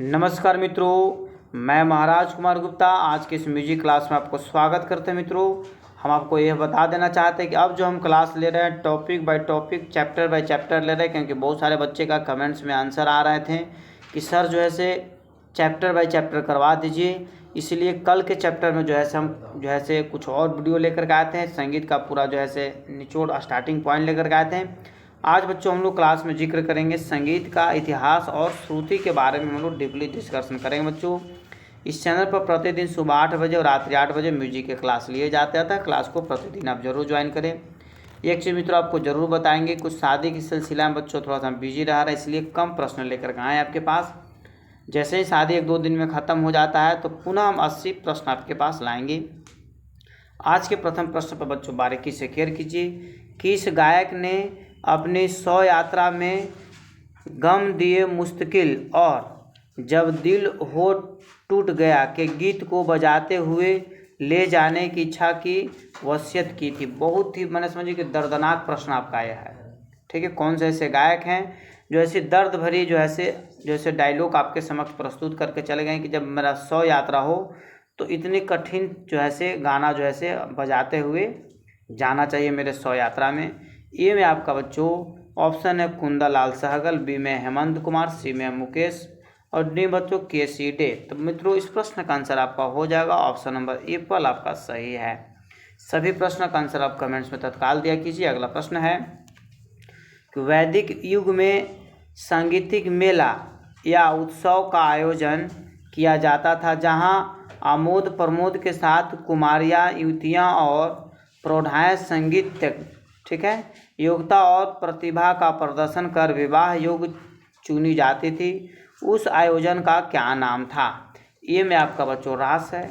नमस्कार मित्रों, मैं महाराज कुमार गुप्ता आज के इस म्यूजिक क्लास में आपको स्वागत करते हैं। मित्रों, हम आपको यह बता देना चाहते हैं कि अब जो हम क्लास ले रहे हैं topic by topic, chapter by chapter ले रहे हैं, क्योंकि बहुत सारे बच्चे का कमेंट्स में आंसर आ रहे थे कि सर जो है से चैप्टर बाय चैप्टर करवा दीजिए। इसलिए कल के चैप्टर में जो है से हम जो है से कुछ और वीडियो लेकर के आते हैं, संगीत का पूरा जो है से निचोड़ स्टार्टिंग पॉइंट लेकर के आते हैं। आज बच्चों हम लोग क्लास में जिक्र करेंगे संगीत का इतिहास और श्रुति के बारे में हम लोग डीपली डिस्कशन करेंगे। बच्चों, इस चैनल पर प्रतिदिन सुबह 8 बजे और रात्रि 8 बजे म्यूजिक के क्लास लिए जाते हैं। क्लास को प्रतिदिन आप जरूर ज्वाइन करें। एक चीज़ मित्रों आपको जरूर बताएंगे, कुछ शादी के सिलसिला में बच्चों थोड़ा सा बिजी रह रहा है, इसलिए कम प्रश्न लेकर के आए आपके पास। जैसे ही शादी 1-2 दिन में ख़त्म हो जाता है तो पुनः हम 80 प्रश्न आपके पास लाएंगे। आज के प्रथम प्रश्न पर बच्चों बारीकी से केयर कीजिए। किस गायक ने अपनी 100 यात्रा में गम दिए मुस्तकिल और जब दिल हो टूट गया के गीत को बजाते हुए ले जाने की इच्छा की वसीयत की थी? बहुत ही मैंने समझिए कि दर्दनाक प्रश्न आपका आया है। ठीक है, कौन से ऐसे गायक हैं जो ऐसी दर्द भरी जो ऐसे डायलॉग आपके समक्ष प्रस्तुत करके चले गए कि जब मेरा 100 यात्रा हो तो इतनी कठिन जो है से गाना जो है से बजाते हुए जाना चाहिए मेरे 100 यात्रा में। ए में आपका बच्चों ऑप्शन है कुंदलाल सहगल, बी में हेमंत कुमार, सी में मुकेश और डी बच्चों केसी डे। तो मित्रों इस प्रश्न का आंसर आपका हो जाएगा ऑप्शन नंबर ए पर आपका सही है। सभी प्रश्नों का आंसर आप कमेंट्स में तत्काल दिया कीजिए। अगला प्रश्न है कि वैदिक युग में सांगीतिक मेला या उत्सव का आयोजन किया जाता था जहां आमोद प्रमोद के साथ कुमारियां, युवतियां और प्रौढ़ाएं संगीत, ठीक है, योग्यता और प्रतिभा का प्रदर्शन कर विवाह योग्य चुनी जाती थी। उस आयोजन का क्या नाम था? ए में आपका बच्चों रास है,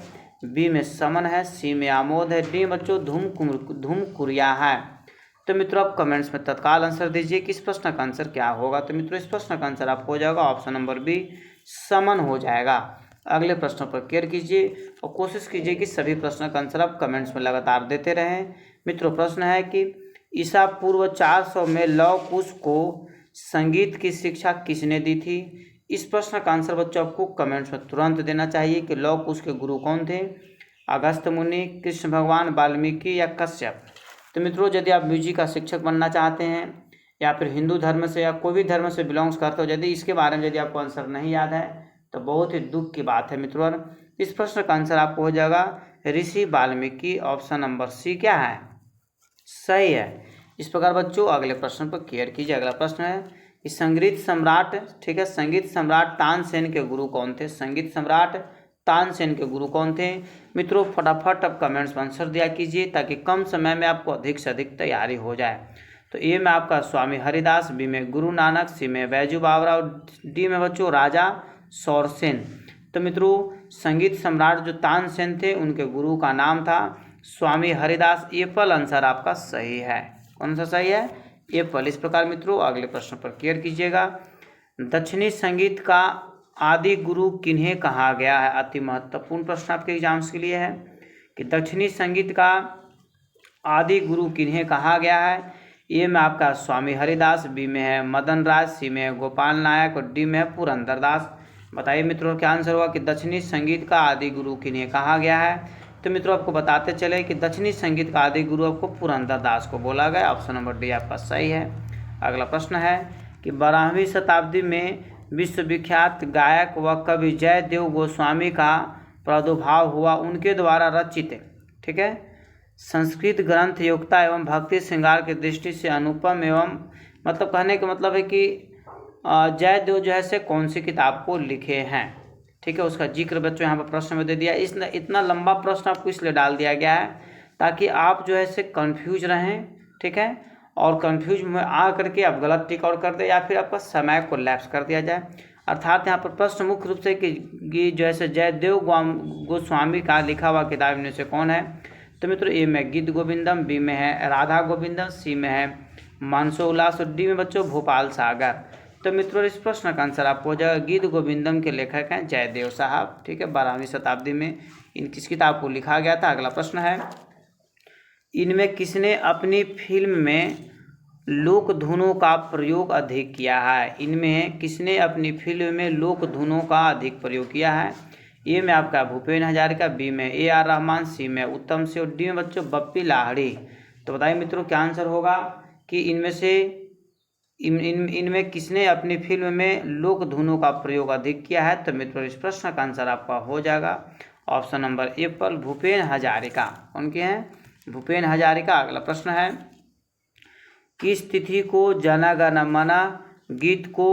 बी में समन है, सी में आमोद है, डी बच्चों धूम कुरिया है। तो मित्रों आप कमेंट्स में तत्काल आंसर दीजिए कि इस प्रश्न का आंसर क्या होगा। तो मित्रों इस प्रश्न का आंसर आपको हो जाएगा ऑप्शन नंबर बी, समन हो जाएगा। अगले प्रश्नों पर केयर कीजिए और कोशिश कीजिए कि सभी प्रश्नों का आंसर आप कमेंट्स में लगातार देते रहें। मित्रों प्रश्न है कि ईसा पूर्व 400 में लव कुश को संगीत की शिक्षा किसने दी थी? इस प्रश्न का आंसर बच्चों आपको कमेंट्स में तुरंत देना चाहिए कि लव कुश के गुरु कौन थे? अगस्त मुनि, कृष्ण भगवान, वाल्मीकि या कश्यप? तो मित्रों यदि आप म्यूजिक का शिक्षक बनना चाहते हैं या फिर हिंदू धर्म से या कोई भी धर्म से बिलोंग्स करते हो, यदि इसके बारे में यदि आपको आंसर नहीं याद है तो बहुत ही दुख की बात है मित्रों। इस प्रश्न का आंसर आपको हो जाएगा ऋषि वाल्मीकि। ऑप्शन नंबर सी क्या है? सही है। इस प्रकार बच्चों अगले प्रश्न पर केयर कीजिए। अगला प्रश्न है कि संगीत सम्राट, ठीक है, संगीत सम्राट तानसेन के गुरु कौन थे? संगीत सम्राट तानसेन के गुरु कौन थे? मित्रों फटाफट आप कमेंट्स में आंसर दिया कीजिए ताकि कम समय में आपको अधिक से अधिक तैयारी हो जाए। तो ए में आपका स्वामी हरिदास, बी में गुरु नानक, सी में बैजू बावरा और डी में बच्चों राजा सौरसेन। तो मित्रों संगीत सम्राट जो तानसेन थे उनके गुरु का नाम था स्वामी हरिदास। एप्पल आंसर आपका सही है। कौन सा सही है? एप्पल। इस प्रकार मित्रों अगले प्रश्न पर केयर कीजिएगा। दक्षिणी संगीत का आदि गुरु किन्हें कहा गया है? अति महत्वपूर्ण प्रश्न आपके एग्जाम्स के लिए है कि दक्षिणी संगीत का आदि गुरु किन्हें कहा गया है? ए में आपका स्वामी हरिदास, बी में है मदन राज, सी में है गोपाल नायक और डी में है पुरंदरदास। बताइए मित्रों क्या आंसर होगा कि दक्षिणी संगीत का आदि गुरु किन्हें कहा गया है? तो मित्रों आपको बताते चले कि दक्षिणी संगीत का आदि गुरु आपको पुरंदरदास को बोला गया। ऑप्शन नंबर डी आपका सही है। अगला प्रश्न है कि 12वीं शताब्दी में विश्वविख्यात गायक व कवि जयदेव गोस्वामी का प्रादुर्भाव हुआ। उनके द्वारा रचित, ठीक है, संस्कृत ग्रंथ योग्यता एवं भक्ति श्रृंगार की दृष्टि से अनुपम एवं, मतलब कहने का मतलब है कि जयदेव जो है से कौन सी किताब को लिखे हैं, ठीक है, उसका जिक्र बच्चों यहाँ पर प्रश्न में दे दिया। इतना लंबा प्रश्न आपको इसलिए डाल दिया गया है ताकि आप जो है से कंफ्यूज रहें, ठीक है, और कंफ्यूज में आ करके आप गलत टिक आउट कर दें या फिर आपका समय को लैप्स कर दिया जाए। अर्थात यहाँ पर प्रश्न मुख्य रूप से कि जो है से जयदेव गोस्वामी का लिखा हुआ किताब इनमें से कौन है? तो मित्रों ए में गीत गोविंदम, बी में है राधा गोविंदम, सी में है मानसो उल्लास और डी में बच्चों भोपाल सागर। तो मित्रों इस प्रश्न का आंसर आपको हो जाएगा गीत गोविंदम के लेखक हैं जयदेव साहब, ठीक है, 12वीं शताब्दी में इन किस किताब को लिखा गया था। अगला प्रश्न है इनमें किसने अपनी फिल्म में लोक धुनों का प्रयोग अधिक किया है? इनमें किसने अपनी फिल्म में लोक धुनों का अधिक प्रयोग किया है? ए में आपका भूपेन हजारिका, बी में AR रहमान, सी में उत्तम सिंह और डी में बच्चों बप्पी लाहिड़ी। तो बताइए मित्रों क्या आंसर होगा कि इनमें से इनमें किसने अपनी फिल्म में लोक धुनों का प्रयोग अधिक किया है? तो मित्रों इस प्रश्न का आंसर आपका हो जाएगा ऑप्शन नंबर ए पर भूपेन हजारिका। उनके हैं भूपेन हजारिका। अगला प्रश्न है, किस तिथि को जन गण मन गीत को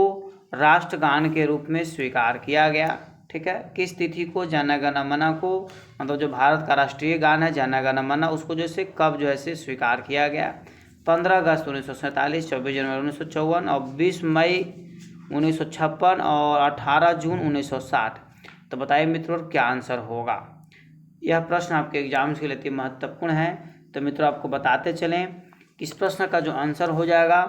राष्ट्रगान के रूप में स्वीकार किया गया? ठीक है, किस तिथि को जन गण मन को, मतलब जो भारत का राष्ट्रीय गान है जन गण मन, उसको जैसे कब जो है स्वीकार किया गया? 15 अगस्त 1947, 24 जनवरी 1954 और 20 मई 1956 और 18 जून 1960। तो बताइए मित्रों क्या आंसर होगा? यह प्रश्न आपके एग्जाम्स के लिए अति महत्वपूर्ण है। तो मित्रों आपको बताते चलें कि इस प्रश्न का जो आंसर हो जाएगा,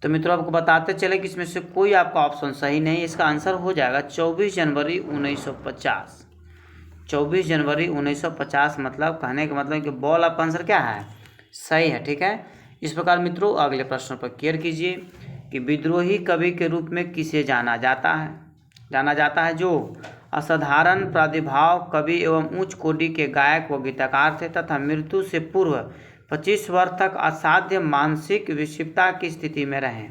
तो मित्रों आपको बताते चले कि इसमें से कोई आपका ऑप्शन सही नहीं। इसका आंसर हो जाएगा 24 जनवरी 1950। 24 जनवरी 1950 मतलब कहने का मतलब कि बॉल आपका आंसर क्या है? सही है। ठीक है, इस प्रकार मित्रों अगले प्रश्न पर केयर कीजिए कि विद्रोही कवि के रूप में किसे जाना जाता है? जाना जाता है जो असाधारण प्रादुर्भाव कवि एवं उच्च कोटि के गायक व गीतकार थे तथा मृत्यु से पूर्व 25 वर्ष तक असाध्य मानसिक विक्षिप्तता की स्थिति में रहे।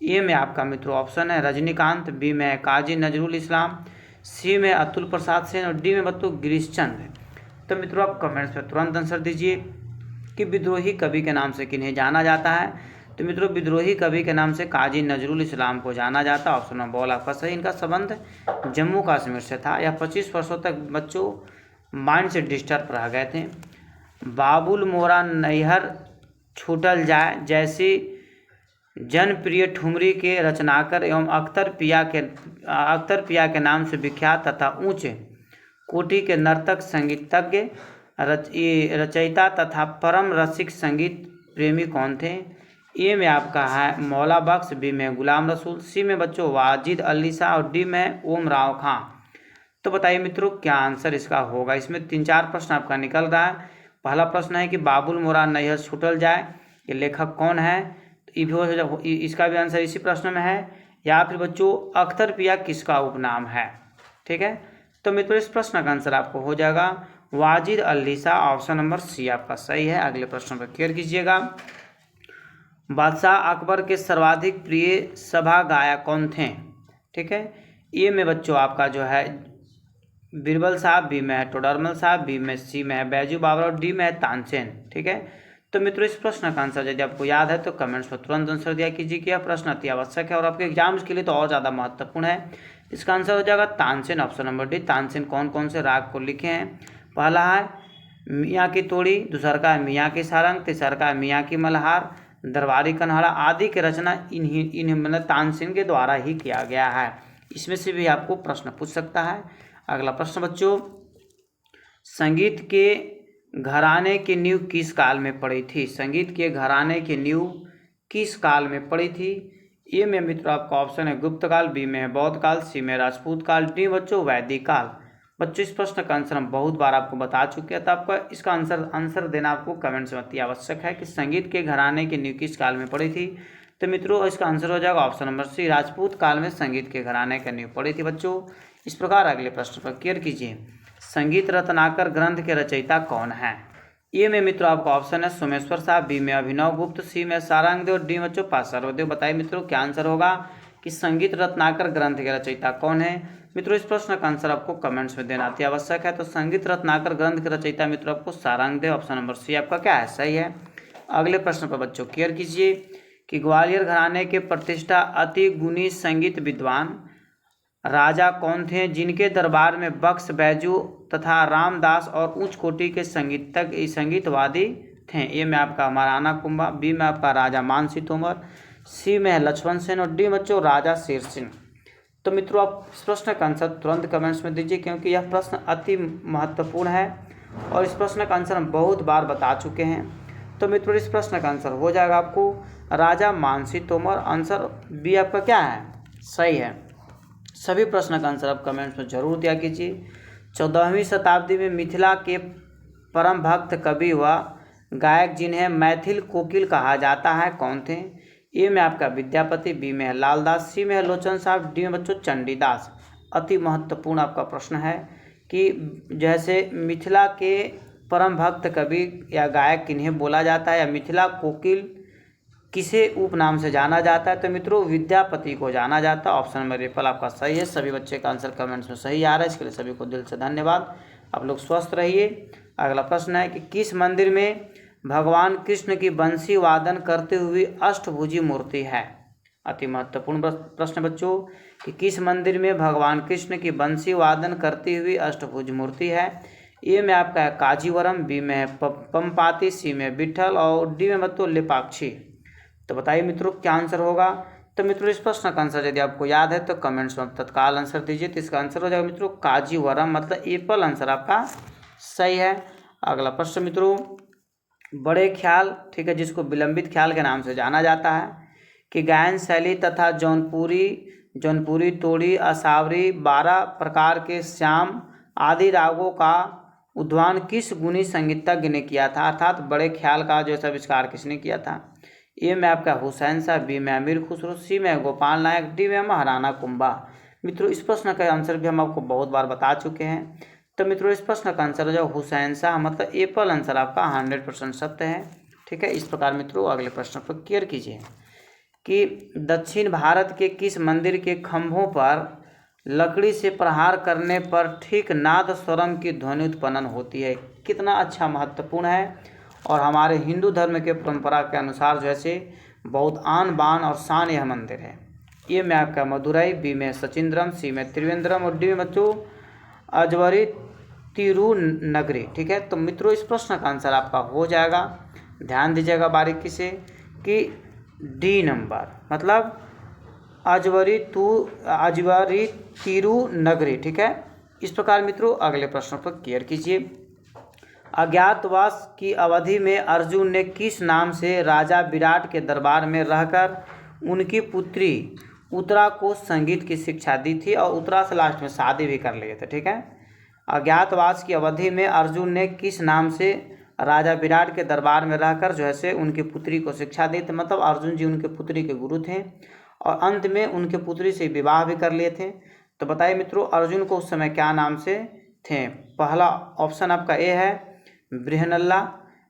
ए में आपका मित्रों ऑप्शन है रजनीकांत, बी में काजी नजरुल इस्लाम, सी में अतुल प्रसाद सेन और डी में बच्चों गिरीशचंद। तो मित्रों आप कमेंट्स में तुरंत आंसर दीजिए कि विद्रोही कवि के नाम से किन्हें जाना जाता है? तो मित्रों विद्रोही कवि के नाम से काजी नजरुल इस्लाम को जाना जाता है। ऑप्शन नंबर आपका सही। इनका संबंध जम्मू कश्मीर से था। यह 25 वर्षों तक बच्चों माइंड से डिस्टर्ब रह गए थे। बाबुल मोरा नैहर छूटल जाए जैसी जनप्रिय ठुमरी के रचनाकार एवं अख्तर पिया के नाम से विख्यात तथा उच्च कोटि के नर्तक संगीतज्ञ रचयिता तथा परम रसिक संगीत प्रेमी कौन थे? ए में आपका है मौला बख्श, बी में गुलाम रसूल, सी में बच्चों वाजिद अली शाह और डी में ओम राव खां। तो बताइए मित्रों क्या आंसर इसका होगा? इसमें 3-4 प्रश्न आपका निकल रहा है। पहला प्रश्न है कि बाबुल मोरा नैहर छूटल जाए, ये लेखक कौन है? तो इसका भी आंसर इसी प्रश्न में है। या फिर बच्चों अख्तर पिया किसका उपनाम है? ठीक है, तो मित्रों इस प्रश्न का आंसर आपको हो जाएगा Wajid Ali Shah. Option number C आपका सही है। अगले प्रश्न पर क्लियर कीजिएगा। बादशाह अकबर के सर्वाधिक प्रिय सभा गायक कौन थे? ठीक है, ए में बच्चों आपका जो है बीरबल साहब, बी में है टोडरमल साहब, बी में सी में है बैजू बाबरा और डी में है तानसेन। ठीक है, तो मित्रों इस प्रश्न का आंसर यदि आपको याद है तो कमेंट्स में तुरंत आंसर दिया कीजिए कि यह प्रश्न अति आवश्यक है और आपके एग्जाम्स के लिए तो और ज़्यादा महत्वपूर्ण है। इसका आंसर हो जाएगा Tansen. Option number D. Tansen कौन कौन से राग को लिखे हैं? पहला है मियाँ की तोड़ी, दूसरा का है मियाँ की सारंग, तीसरा का है मियाँ की मल्हार, दरबारी कन्हाड़ा आदि की रचना इन मतलब तानसेन के द्वारा ही किया गया है। इसमें से भी आपको प्रश्न पूछ सकता है। अगला प्रश्न बच्चों, संगीत के घराने की नींव किस काल में पड़ी थी? संगीत के घराने की नींव किस काल में पड़ी थी? ए में मित्रों आपका ऑप्शन है गुप्त काल, बी में है बौद्ध काल, सी में राजपूत काल, डी बच्चों वैदिक काल। बच्चों इस प्रश्न का आंसर हम बहुत बार आपको बता चुके हैं, तो आपका इसका आंसर देना आपको कमेंट्स में अति आवश्यक है कि संगीत के घराने की नींव किस काल में पड़ी थी। तो मित्रों इसका आंसर हो जाएगा ऑप्शन नंबर सी, राजपूत काल में संगीत के घराने की नींव पड़ी थी। बच्चों इस प्रकार अगले प्रश्न पर क्लियर कीजिए, संगीत रत्नाकर ग्रंथ के रचयिता कौन है? ए में मित्रों आपका ऑप्शन है सोमेश्वर साहब, बी में अभिनव गुप्त, सी में सारंगदेव और डी बच्चों पार्श्वदेव। बताइए मित्रों क्या आंसर होगा कि संगीत रत्नाकर ग्रंथ के रचयिता कौन है? मित्रों इस प्रश्न का आंसर आपको कमेंट्स में देना अति आवश्यक है। तो संगीत रत्नाकर ग्रंथ के रचयिता मित्रों आपको सारंगदेव। ऑप्शन नंबर सी आपका क्या है? सही है। अगले प्रश्न पर बच्चों क्लियर कीजिए कि ग्वालियर घराने के प्रतिष्ठा अति गुणी संगीत विद्वान राजा कौन थे जिनके दरबार में बख्श, बैजू तथा रामदास और उच्च कोटि के संगीतवादी थे? ए में आपका महाराणा कुंभा, बी में आपका राजा मानसी तोमर, सी में है लक्ष्मण सेन और डी बच्चों राजा शेर सिंह। तो मित्रों आप इस प्रश्न का आंसर तुरंत कमेंट्स में दीजिए क्योंकि यह प्रश्न अति महत्वपूर्ण है और इस प्रश्न का आंसर हम बहुत बार बता चुके हैं। तो मित्रों इस प्रश्न का आंसर हो जाएगा आपको राजा मानसी तोमर। आंसर बी आपका क्या है? सही है। सभी प्रश्न का आंसर आप कमेंट्स में जरूर दिया कीजिए। 14वीं शताब्दी में मिथिला के परम भक्त कवि व गायक जिन्हें मैथिल कोकिल कहा जाता है कौन थे? ए में आपका विद्यापति, बी में है लालदास, सी में है लोचन साहब, डी में बच्चों चंडीदास। अति महत्वपूर्ण आपका प्रश्न है कि जैसे मिथिला के परम भक्त कवि या गायक किन्हें बोला जाता है, या मिथिला कोकिल किसे उपनाम से जाना जाता है? तो मित्रों विद्यापति को जाना जाता है। ऑप्शन नंबर एप्पल आपका सही है। सभी बच्चे का आंसर कमेंट्स में सही आ रहा है, इसके लिए सभी को दिल से धन्यवाद। आप लोग स्वस्थ रहिए। अगला प्रश्न है कि किस मंदिर में भगवान कृष्ण की बंसी वादन करते हुए अष्टभुजी मूर्ति है? अति महत्वपूर्ण प्रश्न बच्चों कि किस मंदिर में भगवान कृष्ण की बंसी वादन करती हुई अष्टभुज मूर्ति है? ए में आपका है काजीवरम, बी में है पंपाती, सी में विट्ठल और डी में बच्चों लेपाक्षी। तो बताइए मित्रों क्या आंसर होगा? तो मित्रों इस प्रश्न का आंसर यदि आपको याद है तो कमेंट्स में तत्काल आंसर दीजिए। तो इसका आंसर हो जाएगा मित्रों काजीवरम, मतलब एप्पल आंसर आपका सही है। अगला प्रश्न मित्रों, बड़े ख्याल, ठीक है, जिसको विलंबित ख्याल के नाम से जाना जाता है, कि गायन शैली तथा जौनपुरी, तोड़ी, असावरी 12 प्रकार के श्याम आदि रागों का उद्वान किस गुणी संगीतज्ञ ने किया था? अर्थात बड़े ख्याल का जो आविष्कार किसने किया था? ए में आपका हुसैन शाह, बी में अमीर खुसरो, सी में गोपाल नायक, डी में महाराणा कुंभा। मित्रों इस प्रश्न का आंसर भी हम आपको बहुत बार बता चुके हैं। तो मित्रों इस प्रश्न का आंसर हो जाए हुसैन शाह, मतलब एप्पल आंसर आपका 100% सत्य है। ठीक है, इस प्रकार मित्रों अगले प्रश्न पर क्लियर कीजिए कि दक्षिण भारत के किस मंदिर के खंभों पर लकड़ी से प्रहार करने पर ठीक नाद स्वरम की ध्वनि उत्पन्न होती है? कितना अच्छा महत्वपूर्ण है। और हमारे हिंदू धर्म के परंपरा के अनुसार जैसे बहुत आन बान और शान यह मंदिर है। ए में आपका मदुरई, बी में सचिंद्रम, सी में त्रिवेंद्रम और डी में बच्चों अजवरी तिरुनगरी। ठीक है, तो मित्रों इस प्रश्न का आंसर आपका हो जाएगा, ध्यान दीजिएगा बारीकी से, कि डी नंबर, मतलब अजवरी तिरुनगरी। ठीक है, इस प्रकार मित्रों अगले प्रश्न पर क्लियर कीजिए। अज्ञातवास की अवधि में अर्जुन ने किस नाम से राजा विराट के दरबार में रहकर उनकी पुत्री उत्तरा को संगीत की शिक्षा दी थी और उत्तरा से लास्ट में शादी भी कर लिए थे? ठीक है, अज्ञातवास की अवधि में अर्जुन ने किस नाम से राजा विराट के दरबार में रहकर जो है से उनकी पुत्री को शिक्षा दी थी, मतलब अर्जुन जी उनके पुत्री के गुरु थे और अंत में उनके पुत्री से विवाह भी कर लिए थे। तो बताइए मित्रों अर्जुन को उस समय क्या नाम से थे? पहला ऑप्शन आपका ए है बृहनल्ला,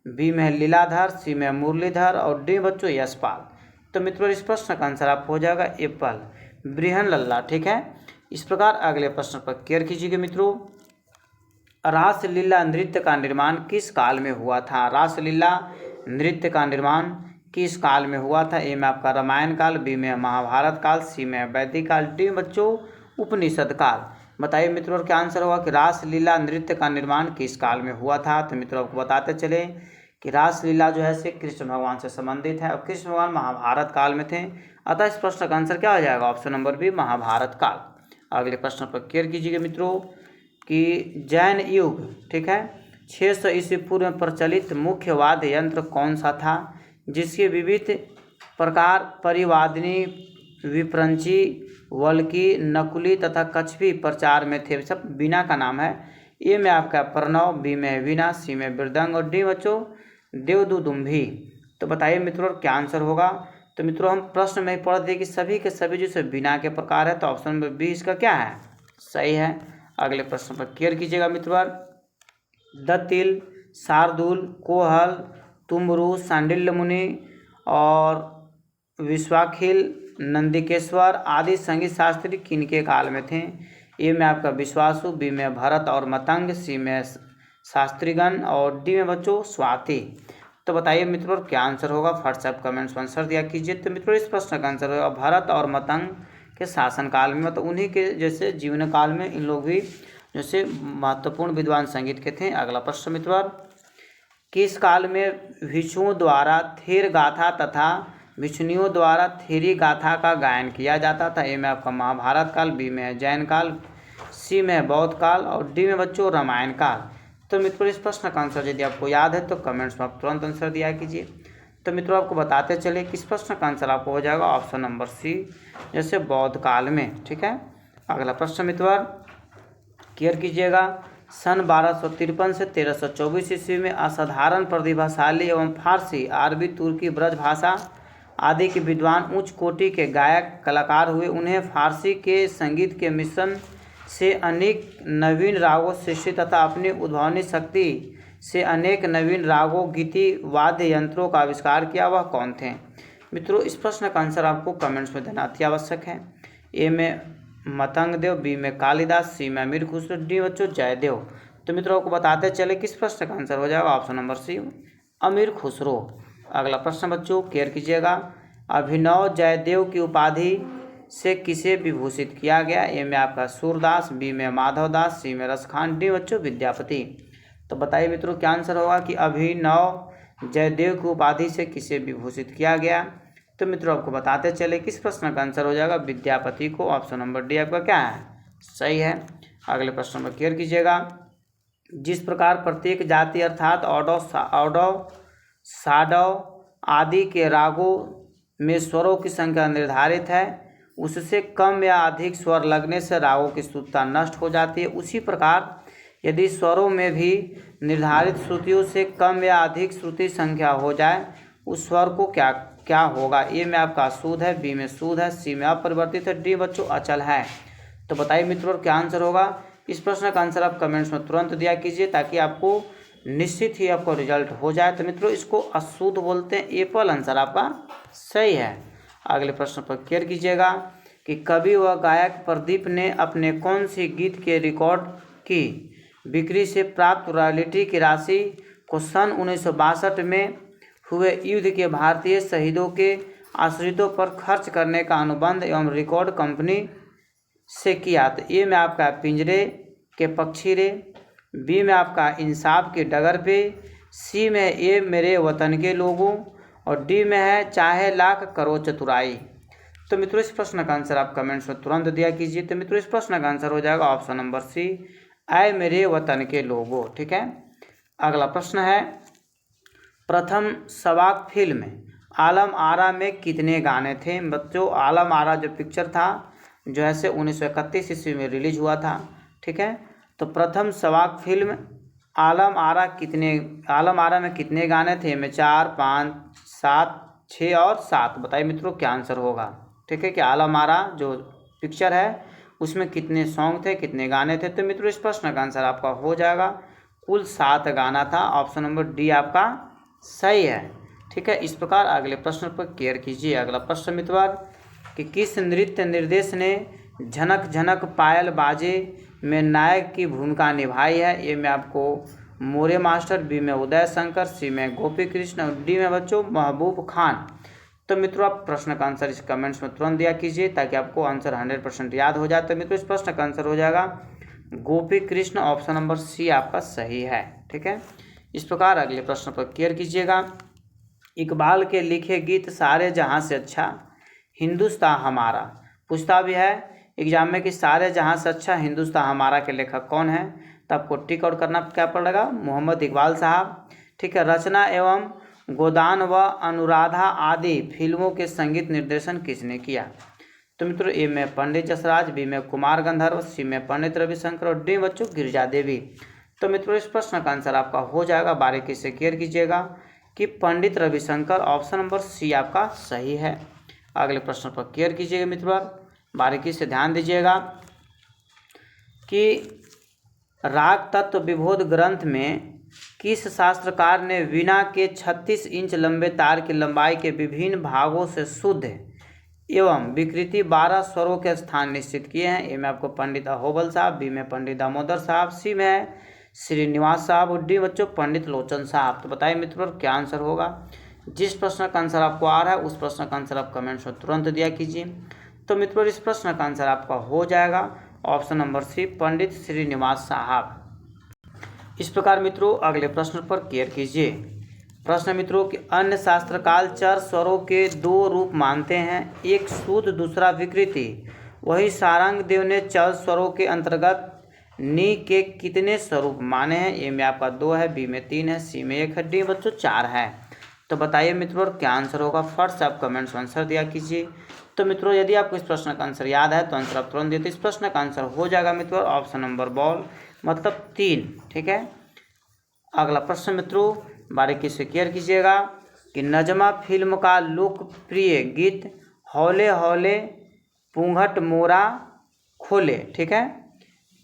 बी में लीलाधर, सी में मुरलीधर और डी बच्चों यशपाल। तो मित्रों इस प्रश्न का आंसर आपको हो जाएगा एप्पल, बृहनल्ला। ठीक है, इस प्रकार अगले प्रश्न पर क्लियर कीजिएगा मित्रों। रासलीला नृत्य का निर्माण किस काल में हुआ था? रासलीला नृत्य का निर्माण किस काल में हुआ था? ए में आपका रामायण काल, बी में महाभारत काल, सी में वैदिक काल, डी में बच्चों उपनिषद काल। बताइए मित्रों क्या आंसर होगा कि रासलीला नृत्य का निर्माण किस काल में हुआ था? तो मित्रों आपको बताते चले कि रासलीला जो है से कृष्ण भगवान से संबंधित है और कृष्ण भगवान महाभारत काल में थे। अतः इस प्रश्न का आंसर क्या हो जाएगा? ऑप्शन नंबर बी महाभारत काल। अगले प्रश्न पर क्लियर कीजिएगा मित्रों कि जैन युग, ठीक है, 600 ईस्वी पूर्व में प्रचलित मुख्य वाद्य यंत्र कौन सा था जिसके विविध प्रकार परिवादिनी, विप्रंची, वल्की, नकुली तथा कछवी प्रचार में थे? सब बीना का नाम है। ए में आपका प्रणव, बी में वीणा, सी में मृदंग और डी बच्चों देवदुदुम्भी। तो बताइए मित्रों क्या आंसर होगा? तो मित्रों हम प्रश्न में पढ़ दिए कि सभी के सभी जो बीना के प्रकार है, तो ऑप्शन नंबर बी इसका क्या है? सही है। अगले प्रश्न पर क्लियर कीजिएगा मित्रों। दत्तिल, शार्दुल, कोहल, तुम्बरू, सांडिल्य मुनि और विश्वाखिल, नंदिकेश्वर आदि संगीत शास्त्री किनके काल में थे? ए में आपका विश्वासु, बी में भरत और मतंग, सी में शास्त्रीगण और डी में बच्चों स्वाति। तो बताइए मित्रों क्या आंसर होगा? फट से आप कमेंट्स में आंसर दिया कीजिए। तो मित्रों इस प्रश्न का आंसर होगा भरत और मतंग के शासन काल में, मतलब उन्हीं के जैसे जीवन काल में इन लोग भी जैसे महत्वपूर्ण विद्वान संगीत के थे। अगला प्रश्न मित्रों, किस काल में भिक्षुओं द्वारा थेर गाथा तथा भिक्षुणियों द्वारा थेरी गाथा का गायन किया जाता था? ए में आपका महाभारत काल, बी में जैन काल, सी में बौद्ध काल और डी में बच्चों रामायण काल। तो मित्रों इस प्रश्न का आंसर यदि आपको याद है तो कमेंट्स में आप तुरंत आंसर दिया कीजिए। तो मित्रों आपको बताते चले कि इस प्रश्न का आंसर आपको हो जाएगा ऑप्शन नंबर सी, जैसे बौद्ध काल में। ठीक है, अगला प्रश्न मित्रों क्लियर कीजिएगा। सन 1253 से 1324 ईस्वी में असाधारण प्रतिभाशाली एवं फारसी, अरबी, तुर्की, ब्रज भाषा आदि के विद्वान उच्च कोटि के गायक कलाकार हुए। उन्हें फारसी के संगीत के मिश्रण से अनेक नवीन रागों सृष्टि तथा अपनी उद्भावनी शक्ति से अनेक नवीन रागों, गीति, वाद्य यंत्रों का आविष्कार किया। वह कौन थे? मित्रों, इस प्रश्न का आंसर आपको कमेंट्स में देना अति आवश्यक है। ए में मतंग देव, बी में कालिदास, सी में अमीर खुसरो, डी बच्चों जयदेव। तो मित्रों आपको बताते चले किस प्रश्न का आंसर हो जाएगा ऑप्शन नंबर सी, अमीर खुसरो। अगला प्रश्न बच्चों केयर कीजिएगा। अभिनव जयदेव की उपाधि से किसे विभूषित किया गया? ए में आपका सूरदास, बी में माधवदास, सी में रसखान, डी बच्चों विद्यापति। तो बताइए मित्रों क्या आंसर होगा कि अभिनव जयदेव की उपाधि से किसे विभूषित किया गया? तो मित्रों आपको बताते चले किस प्रश्न का आंसर हो जाएगा विद्यापति को। ऑप्शन नंबर डी आपका क्या है? सही है। अगले प्रश्न में क्लियर कीजिएगा। जिस प्रकार प्रत्येक जाति अर्थात औडव, साडव आदि के रागों में स्वरों की संख्या निर्धारित है, उससे कम या अधिक स्वर लगने से रागों की शुद्धता नष्ट हो जाती है। उसी प्रकार यदि स्वरों में भी निर्धारित श्रुतियों से कम या अधिक श्रुति संख्या हो जाए, उस स्वर को क्या होगा? ए में आपका शुद्ध है, बी में शुद्ध है, सी में अपरिवर्तित है, डी बच्चों अचल है। तो बताइए मित्रों क्या आंसर होगा? इस प्रश्न का आंसर आप कमेंट्स में तुरंत दिया कीजिए ताकि आपको निश्चित ही आपको रिजल्ट हो जाए। तो मित्रों इसको अशुद्ध बोलते हैं। एप्पल आंसर आपका सही है। अगले प्रश्न पर क्लियर कीजिएगा कि कवि व गायक प्रदीप ने अपने कौन सी गीत के रिकॉर्ड की बिक्री से प्राप्त रॉयल्टी की राशि को सन 1962 में हुए युद्ध के भारतीय शहीदों के आश्रितों पर खर्च करने का अनुबंध एवं रिकॉर्ड कंपनी से किया? तो ए में आपका पिंजरे के पक्षी रे, बी में आपका इंसाफ के डगर पे, सी में ए मेरे वतन के लोगों, और डी में है चाहे लाख करो चतुराई। तो मित्रों इस प्रश्न का आंसर आप कमेंट्स में तुरंत दिया कीजिए। तो मित्रों इस प्रश्न का आंसर हो जाएगा ऑप्शन नंबर सी, आए मेरे वतन के लोगों। ठीक है। अगला प्रश्न है, प्रथम सवाक फिल्म आलम आरा में कितने गाने थे? बच्चों आलम आरा जो पिक्चर था जो है से 1931 ईस्वी में रिलीज हुआ था। ठीक है। तो प्रथम सवाक फिल्म आलम आरा में कितने गाने थे? में 4, 5, 7, 6 और 7। बताइए मित्रों क्या आंसर होगा? ठीक है कि आलम आरा जो पिक्चर है उसमें कितने सॉन्ग थे, कितने गाने थे? तो मित्रों इस प्रश्न का आंसर आपका हो जाएगा कुल 7 गाना था। ऑप्शन नंबर डी आपका सही है। ठीक है। इस प्रकार अगले प्रश्न पर केयर कीजिए। अगला प्रश्न मित्रवर कि किस नृत्य निर्देश ने झनक झनक पायल बाजे में नायक की भूमिका निभाई है? ए में आपको मोरे मास्टर, बी में उदय शंकर, सी में गोपी कृष्ण और डी में बच्चों महबूब खान। तो मित्रों आप प्रश्न का आंसर इस कमेंट्स में तुरंत दिया कीजिए ताकि आपको आंसर 100% याद हो जाए। तो मित्रों इस प्रश्न का आंसर हो जाएगा Gopi Krishna. Option number C आपका सही है। ठीक है। इस प्रकार अगले प्रश्न पर क्लियर कीजिएगा। इकबाल के लिखे गीत सारे जहां से अच्छा हिंदुस्तान हमारा, पूछता भी है एग्जाम में कि सारे जहां से अच्छा हिंदुस्तान हमारा के लेखक कौन है? तो आपको टिक आउट करना क्या पड़ेगा? मोहम्मद इकबाल साहब। ठीक है। रचना एवं गोदान व अनुराधा आदि फिल्मों के संगीत निर्देशन किसने किया? तो मित्रों ए में पंडित जसराज, बी में कुमार गंधर्व, सी में पंडित रविशंकर और डी बच्चों गिरिजा देवी। तो मित्रों इस प्रश्न का आंसर आपका हो जाएगा, बारीकी से क्लियर कीजिएगा कि Pandit Ravishankar. Option number C आपका सही है। अगले प्रश्न पर क्लियर कीजिएगा मित्रों, बारीकी से ध्यान दीजिएगा कि राग तत्व विबोध ग्रंथ में किस शास्त्रकार ने वीणा के 36 इंच लंबे तार की लंबाई के विभिन्न भागों से शुद्ध एवं विकृति 12 स्वरों के स्थान निश्चित किए हैं? ए में आपको पंडित अहोबल साहब, बी में पंडित दामोदर साहब, सी में श्रीनिवास साहब और डी बच्चों पंडित लोचन साहब। तो बताइए मित्रों क्या आंसर होगा? जिस प्रश्न का आंसर आपको आ रहा है उस प्रश्न का आंसर आप कमेंट्स में तुरंत दिया कीजिए। तो मित्रों इस प्रश्न का आंसर आपका हो जाएगा ऑप्शन नंबर सी, पंडित श्रीनिवास साहब। इस प्रकार मित्रों अगले प्रश्न पर क्लियर कीजिए। प्रश्न मित्रों कि अन्य शास्त्रकाल चर स्वरों के 2 रूप मानते हैं, एक शुद्ध दूसरा विकृति। वही सारंग देव ने चल स्वरों के अंतर्गत नी के कितने स्वरूप माने हैं? ए में आपका 2 है, बी में 3 है, सी में 1 है, डी बच्चों 4 है। तो बताइए मित्रों क्या आंसर होगा? फट से आप कमेंट्स में आंसर दिया कीजिए। तो मित्रों यदि आपको इस प्रश्न का आंसर याद है तो आंसर आप तुरंत देते। इस प्रश्न का आंसर हो जाएगा मित्रों ऑप्शन नंबर बॉल, मतलब 3। ठीक है। अगला प्रश्न मित्रों बारीकी से क्लियर कीजिएगा कि नजमा फिल्म का लोकप्रिय गीत हौले हौले पूंघट मोरा खोले, ठीक है,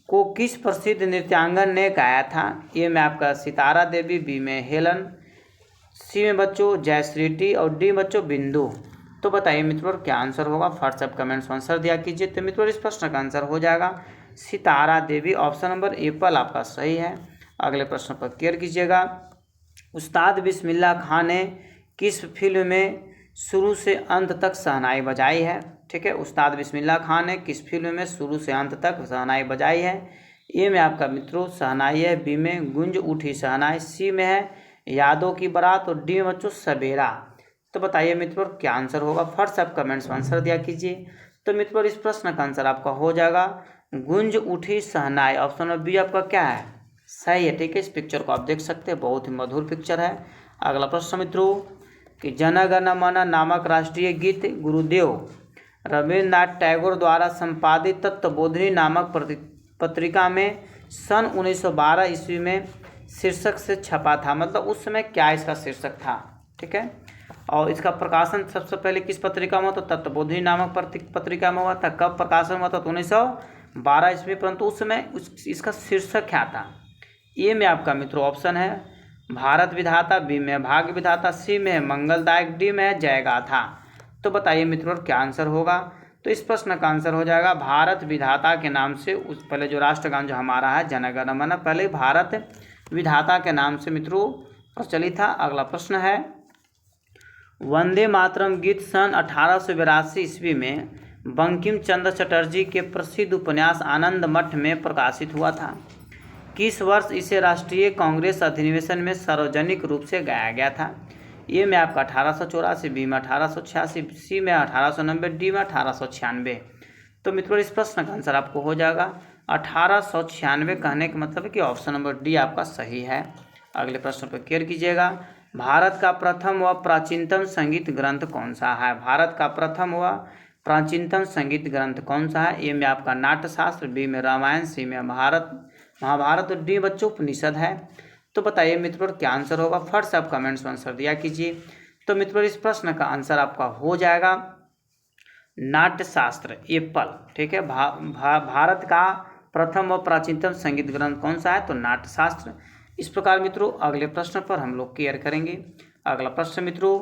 को किस प्रसिद्ध नृत्यांगन ने गाया था? ए में आपका सितारा देवी, बी में हेलन, सी में बच्चों जयश्री और डी बच्चों बिंदु। तो बताइए मित्रों क्या आंसर होगा? फर्स्ट आप कमेंट्स में आंसर दिया कीजिए। तो मित्रों इस प्रश्न का आंसर हो जाएगा Sitara Devi, option number Apple आपका सही है। अगले प्रश्न पर क्लियर कीजिएगा। उस्ताद बिस्मिल्लाह खान ने किस फिल्म में शुरू से अंत तक शहनाई बजाई है? ठीक है, उस्ताद बिस्मिल्लाह खान ने किस फिल्म में शुरू से अंत तक शहनाई बजाई है? ए में आपका मित्रों शहनाई है, बी में गूंज उठी शहनाई, सी में है यादों की बारात और डी में बच्चों सवेरा। तो बताइए मित्रों क्या आंसर होगा? फर्स्ट आप कमेंट्स में आंसर दिया कीजिए। तो मित्रों इस प्रश्न का आंसर आपका हो जाएगा गूंज उठी शहनाई, ऑप्शन नंबर बी आपका क्या है? सही है। ठीक है, इस पिक्चर को आप देख सकते हैं, बहुत ही मधुर पिक्चर है। अगला प्रश्न मित्रों कि जन गण मन नामक राष्ट्रीय गीत गुरुदेव रविन्द्रनाथ टैगोर द्वारा संपादित तत्वबोधिनी नामक पत्रिका में सन 1912 ईस्वी में शीर्षक से छपा था। मतलब उस समय क्या इसका शीर्षक था? ठीक है, और इसका प्रकाशन सबसे पहले किस पत्रिका में हुआ? तो तत्वबोधिनी नामक पत्रिका में हुआ था। कब प्रकाशन हुआ था? तो 1912 ईस्वी। परंतु उस समय इसका शीर्षक क्या था? ए में आपका मित्रों ऑप्शन है भारत विधाता, बी में भाग्य विधाता, सी में मंगलदायक, डी में जय गाथा। तो बताइए मित्रों क्या आंसर होगा? तो इस प्रश्न का आंसर हो जाएगा भारत विधाता के नाम से। उस पहले जो राष्ट्रगान जो हमारा है जन गण मन, पहले भारत विधाता के नाम से मित्रों प्रचलित था। अगला प्रश्न है वंदे मातरम गीत सन 1882 ईस्वी में बंकिम चंद्र चटर्जी के प्रसिद्ध उपन्यास आनंद मठ में प्रकाशित हुआ था। किस वर्ष इसे राष्ट्रीय कांग्रेस अधिवेशन में सार्वजनिक रूप से गाया गया था? ए में आपका 1884, बी में 1886, सी में 1890, डी में 1896। तो मित्रों इस प्रश्न का आंसर आपको हो जाएगा 1896। कहने का मतलब है कि ऑप्शन नंबर डी आपका सही है। अगले प्रश्न पर क्लियर कीजिएगा। भारत का प्रथम व प्राचीनतम संगीत ग्रंथ कौन सा है? भारत का प्रथम व प्राचीनतम संगीत ग्रंथ कौन सा है? ए में आपका नाट्यशास्त्र, बी में रामायण, सी में महाभारत और डी बच्चों उपनिषद है। तो बताइए मित्रों क्या आंसर होगा? फर्स्ट आप कमेंट्स में आंसर दिया कीजिए। तो मित्रों इस प्रश्न का आंसर आपका हो जाएगा नाट्यशास्त्र, एप्पल। ठीक है, भारत का प्रथम व प्राचीनतम संगीत ग्रंथ कौन सा है? तो नाट्यशास्त्र। इस प्रकार मित्रों अगले प्रश्न पर हम लोग क्लियर करेंगे। अगला प्रश्न मित्रों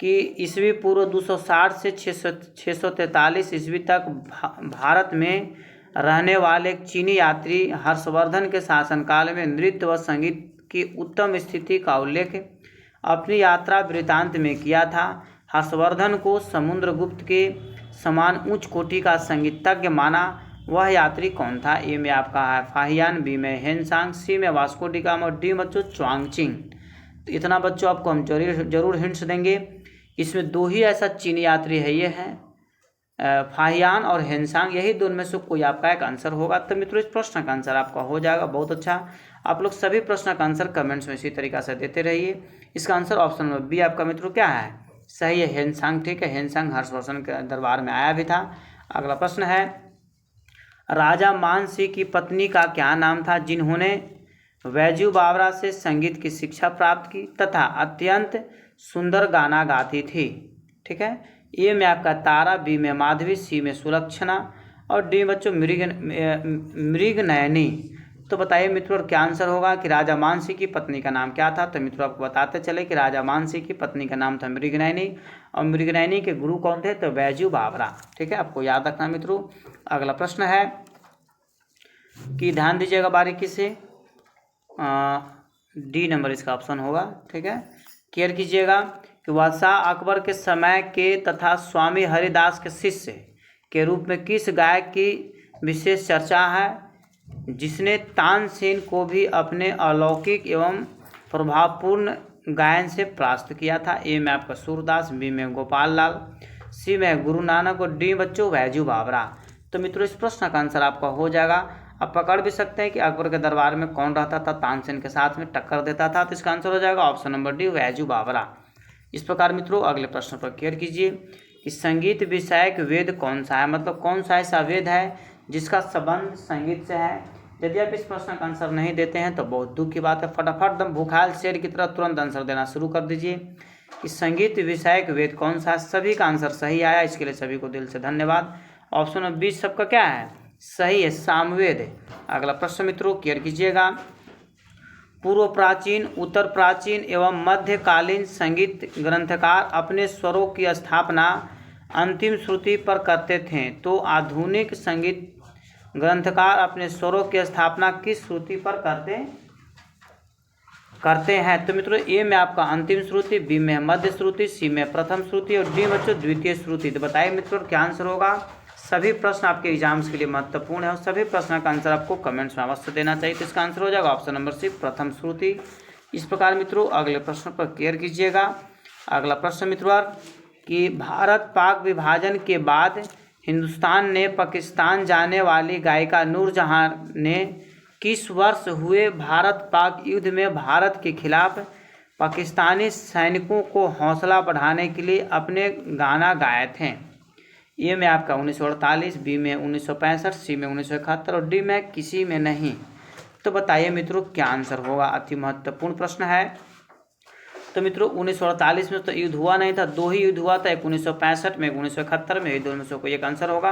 कि ईस्वी पूर्व 260 से 643 ईस्वी तक भारत में रहने वाले एक चीनी यात्री हर्षवर्धन के शासनकाल में नृत्य व संगीत की उत्तम स्थिति का उल्लेख अपनी यात्रा वृत्तांत में किया था। हर्षवर्धन को समुद्रगुप्त के समान उच्च कोटि का संगीतज्ञ माना वह यात्री कौन था? ए में आपका है फाहियान, बी में हेनसांग, सी में वास्को डी गामा और डी बच्चों च्वांगचिंग। तो इतना बच्चों आपको हम जरूर हिंट्स देंगे। इसमें दो ही ऐसा चीनी यात्री है, ये है फाहियान और हेनसांग, यही दोनों में से कोई आपका एक आंसर होगा। तो मित्रों इस प्रश्न का आंसर आपका हो जाएगा। बहुत अच्छा, आप लोग सभी प्रश्न का आंसर कमेंट्स में इसी तरीका से देते रहिए। इसका आंसर ऑप्शन नंबर बी आपका मित्रों क्या है? सही है, हेनसांग। ठीक है, हेनसांग हर्षवर्धन के दरबार में आया भी था। अगला प्रश्न है राजा मानसिंह की पत्नी का क्या नाम था जिन्होंने बैजू बावरा से संगीत की शिक्षा प्राप्त की तथा अत्यंत सुंदर गाना गाती थी? ठीक है, ए में आपका तारा, बी में माधवी, सी में सुलक्षणा और डी बच्चों मृग नयनी। तो बताइए मित्रों क्या आंसर होगा कि राजा मानसिंह की पत्नी का नाम क्या था? तो मित्रों आपको बताते चले कि राजा मानसिंह की पत्नी का नाम था मृगनयनी और मृगनयनी के गुरु कौन थे? तो बैजू बावरा। ठीक है, आपको याद रखना मित्रों। अगला प्रश्न है कि ध्यान दीजिएगा बारीकी से, डी नंबर इसका ऑप्शन होगा। ठीक है, क्लियर कीजिएगा कि बादशाह अकबर के समय के तथा स्वामी हरिदास के शिष्य के रूप में किस गायक की विशेष चर्चा है जिसने तानसेन को भी अपने अलौकिक एवं प्रभावपूर्ण गायन से परास्त किया था? ए में आपका सूरदास, बी में गोपाल लाल, सी में गुरु नानक और डी बच्चों बैजू बावरा। तो मित्रों इस प्रश्न का आंसर आपका हो जाएगा। आप पकड़ भी सकते हैं कि अकबर के दरबार में कौन रहता था? तानसेन के साथ में टक्कर देता था। तो इसका आंसर हो जाएगा ऑप्शन नंबर डी बैजू बावरा। इस प्रकार मित्रों अगले प्रश्न पर क्लियर कीजिए कि संगीत विषयक वेद कौन सा है? मतलब कौन सा ऐसा वेद है जिसका संबंध संगीत से है, यदि आप इस प्रश्न का आंसर नहीं देते हैं तो बहुत दुख की बात है। फटाफट दम भूखायल शेर की तरह तुरंत आंसर देना शुरू कर दीजिए कि संगीत विषयक वेद कौन सा है। सभी का आंसर सही आया, इसके लिए सभी को दिल से धन्यवाद। ऑप्शन नंबर 20 सबका क्या है, सही है, सामवेद है। अगला प्रश्न मित्रों क्लियर कीजिएगा। पूर्व प्राचीन, उत्तर प्राचीन एवं मध्यकालीन संगीत ग्रंथकार अपने स्वरों की स्थापना अंतिम श्रुति पर करते थे, तो आधुनिक संगीत ग्रंथकार अपने स्वरों की स्थापना किस श्रुति पर करते हैं। तो मित्रों ए में आपका अंतिम श्रुति, बी में मध्य श्रुति, सी में प्रथम श्रुति और डी बच्चों द्वितीय श्रुति। तो बताइए मित्रों क्या आंसर होगा। सभी प्रश्न आपके एग्जाम्स के लिए महत्वपूर्ण है और सभी प्रश्न का आंसर आपको कमेंट्स में अवश्य देना चाहिए। तो इसका आंसर हो जाएगा ऑप्शन नंबर सी, प्रथम श्रुति। इस प्रकार मित्रों अगले प्रश्न पर क्लियर कीजिएगा। अगला प्रश्न मित्रों कि भारत पाक विभाजन के बाद हिंदुस्तान ने पाकिस्तान जाने वाली गायिका नूरजहां ने किस वर्ष हुए भारत पाक युद्ध में भारत के खिलाफ पाकिस्तानी सैनिकों को हौसला बढ़ाने के लिए अपने गाना गाए थे। ए में आपका 1948, बी में 1965, सी में 1971 और डी में किसी में नहीं। तो बताइए मित्रों क्या आंसर होगा। अति महत्वपूर्ण प्रश्न है। तो मित्रों 1948 में तो युद्ध हुआ नहीं था, दो ही युद्ध हुआ था, एक 1965 में, 1971 में, दोनों में से कोई एक आंसर होगा।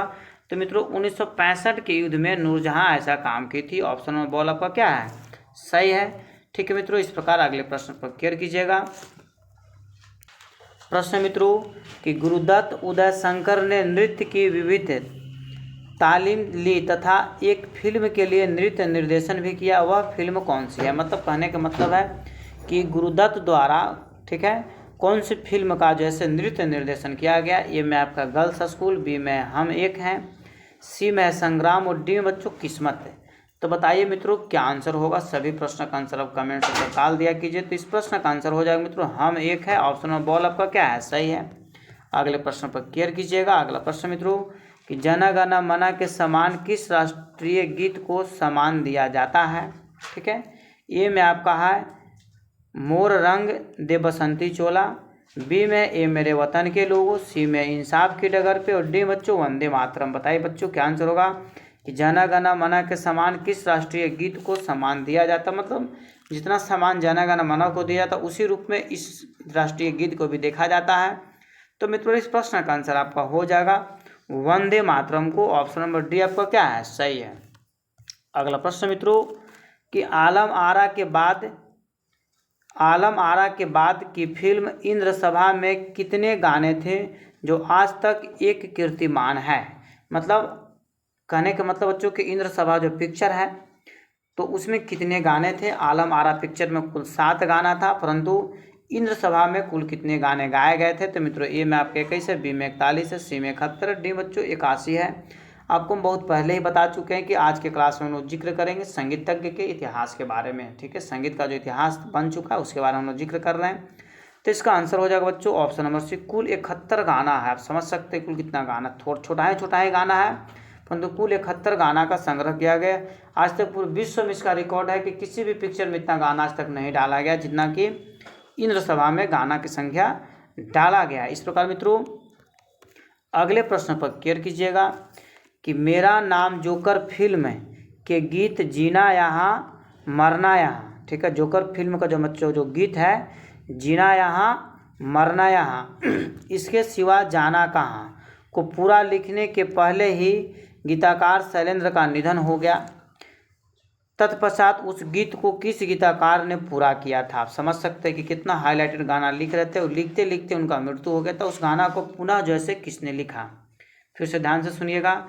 तो मित्रों 1965 के युद्ध में नूरजहां ऐसा काम की थी। ऑप्शन नंबर बॉल आपका क्या है, सही है। ठीक है मित्रों, इस प्रकार अगले प्रश्न पर क्लियर कीजिएगा। प्रश्न मित्रों कि गुरुदत्त उदय शंकर ने नृत्य की विविध तालीम ली तथा एक फिल्म के लिए नृत्य निर्देशन भी किया, वह फिल्म कौन सी है। मतलब कहने का मतलब है कि गुरुदत्त द्वारा, ठीक है, कौन सी फिल्म का जैसे नृत्य निर्देशन किया गया। ए में आपका गर्ल्स स्कूल, बी में हम एक हैं, सी में संग्राम और डी में बच्चों किस्मत है। तो बताइए मित्रों क्या आंसर होगा। सभी प्रश्न का आंसर आप कमेंट से निकाल दिया कीजिए। तो इस प्रश्न का आंसर हो जाएगा मित्रों हम एक है। ऑप्शन नंबर बॉल आपका क्या है, सही है। अगले प्रश्न पर क्लियर कीजिएगा। अगला प्रश्न मित्रों कि जन गण मन के समान किस राष्ट्रीय गीत को सम्मान दिया जाता है। ठीक है, ए में आपका है मोर रंग दे बसंती चोला, बी में ए मेरे वतन के लोगों, सी में इंसाफ की डगर पे और डी बच्चों वंदे मातरम। बताइए बच्चों क्या आंसर होगा कि जन गण मन के समान किस राष्ट्रीय गीत को सम्मान दिया जाता। मतलब जितना सम्मान जन गण मन को दिया जाता उसी रूप में इस राष्ट्रीय गीत को भी देखा जाता है। तो मित्रों इस प्रश्न का आंसर आपका हो जाएगा वंदे मातरम को। ऑप्शन नंबर डी आपका क्या है, सही है। अगला प्रश्न मित्रों कि आलम आरा के बाद की फिल्म इंद्र सभा में कितने गाने थे जो आज तक एक कीर्तिमान है। मतलब कहने का मतलब बच्चों कि इंद्र सभा जो पिक्चर है तो उसमें कितने गाने थे। आलम आरा पिक्चर में कुल 7 गाना था, परंतु इंद्र सभा में कुल कितने गाने गाए गए थे। तो मित्रों ए में आपके 21 है, बी में 41 है, सी में 71, डी बच्चों 81 है। आपको हम बहुत पहले ही बता चुके हैं कि आज के क्लास में हम लोग जिक्र करेंगे संगीतज्ञ के इतिहास के बारे में। ठीक है, संगीत का जो इतिहास बन चुका है उसके बारे में हम लोग जिक्र कर रहे हैं। तो इसका आंसर हो जाएगा बच्चों ऑप्शन नंबर सी, कुल 71 गाना है। आप समझ सकते हैं कुल कितना गाना, थोड़ा छोटा ही गाना है, परंतु कुल 71 गाना का संग्रह किया गया। आज तक पूरे विश्व में इसका रिकॉर्ड है कि किसी भी पिक्चर में इतना गाना आज तक नहीं डाला गया जितना कि इंद्र सभा में गाना की संख्या डाला गया। इस प्रकार मित्रों अगले प्रश्न पर क्लियर कीजिएगा कि मेरा नाम जोकर फिल्म के गीत जीना यहाँ मरना यहाँ। ठीक है, जोकर फिल्म का जो बच्चों जो गीत है जीना यहाँ मरना यहाँ, इसके सिवा जाना कहाँ को पूरा लिखने के पहले ही गीतकार शैलेंद्र का निधन हो गया। तत्पश्चात उस गीत को किस गीतकार ने पूरा किया था। आप समझ सकते हैं कि कितना हाईलाइटेड गाना लिख रहे थे और लिखते लिखते उनका मृत्यु हो गया था। उस गाना को पुनः जैसे किसने लिखा, फिर से ध्यान से सुनिएगा।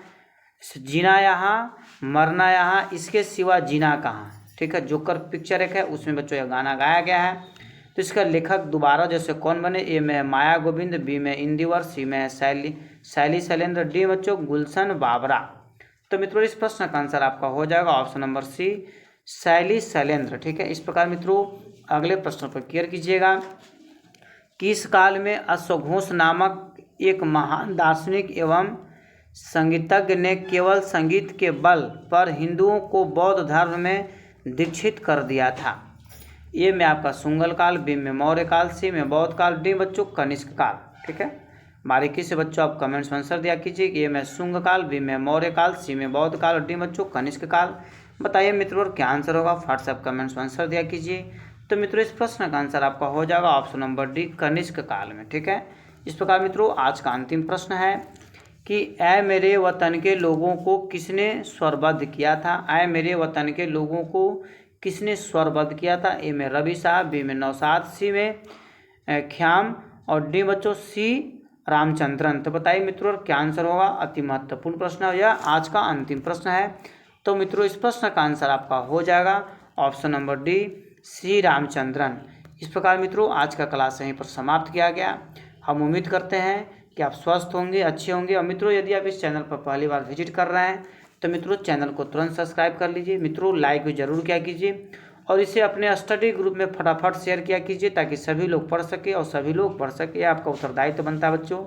जीना यहाँ मरना यहाँ, इसके सिवा जीना कहाँ। ठीक है, जोकर पिक्चर एक है उसमें बच्चों यह गाना गाया गया है। तो इसका लेखक दोबारा जैसे कौन बने। ए में माया गोविंद, बी में इंदिवर, सी में शैली शैलेंद्र, डी बच्चों गुलशन बाबरा। तो मित्रों इस प्रश्न का आंसर आपका हो जाएगा ऑप्शन नंबर सी, शैली शैलेंद्र। ठीक है, इस प्रकार मित्रों अगले प्रश्न पर क्लियर कीजिएगा। किस काल में अश्वघोष नामक एक महान दार्शनिक एवं संगीतज्ञ ने केवल संगीत के बल पर हिंदुओं को बौद्ध धर्म में दीक्षित कर दिया था। ए में आपका सुंगल काल, बी में मौर्य काल, सी में बौद्ध काल, डी बच्चों कनिष्क काल। ठीक है, बारीकी से बच्चों आप कमेंट्स में आंसर दिया कीजिए। ए में शुंग काल, बी में मौर्य काल, सी में बौद्ध काल और डी बच्चों कनिष्क काल। बताइए मित्रों क्या आंसर होगा, व्हाट्सएप कमेंट्स में आंसर दिया कीजिए। तो मित्रों इस प्रश्न का आंसर आपका हो जाएगा ऑप्शन नंबर डी, कनिष्क काल में। ठीक है, इस प्रकार मित्रों आज का अंतिम प्रश्न है कि ऐ मेरे वतन के लोगों को किसने स्वरबद्ध किया था। ऐ मेरे वतन के लोगों को किसने स्वरबद्ध किया था। ए में रवि साहब, बी में नौशाद, सी में ख्याम और डी बच्चों सी रामचंद्रन। तो बताइए मित्रों क्या आंसर होगा। अति महत्वपूर्ण प्रश्न है, यह आज का अंतिम प्रश्न है। तो मित्रों इस प्रश्न का आंसर आपका हो जाएगा ऑप्शन नंबर डी, सी रामचंद्रन। इस प्रकार मित्रों आज का क्लास यहीं पर समाप्त किया गया। हम उम्मीद करते हैं कि आप स्वस्थ होंगे, अच्छे होंगे। और मित्रों यदि आप इस चैनल पर पहली बार विजिट कर रहे हैं तो मित्रों चैनल को तुरंत सब्सक्राइब कर लीजिए। मित्रों लाइक भी जरूर किया कीजिए और इसे अपने स्टडी ग्रुप में फटाफट शेयर किया कीजिए ताकि सभी लोग पढ़ सके और सभी लोग पढ़ सके। यह आपका उत्तरदायित्व बनता है बच्चों।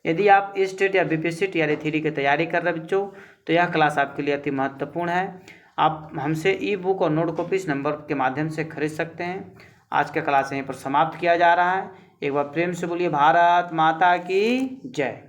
यदि आप स्टेट या बीपीएससी टीआरई थ्री की तैयारी कर रहे हैं बच्चों तो यह क्लास आपके लिए अति महत्वपूर्ण है। आप हमसे ई बुक और नोट कॉपी इस नंबर के माध्यम से खरीद सकते हैं। आज का क्लास यहीं पर समाप्त किया जा रहा है। एक बार प्रेम से बोलिए भारत माता की जय।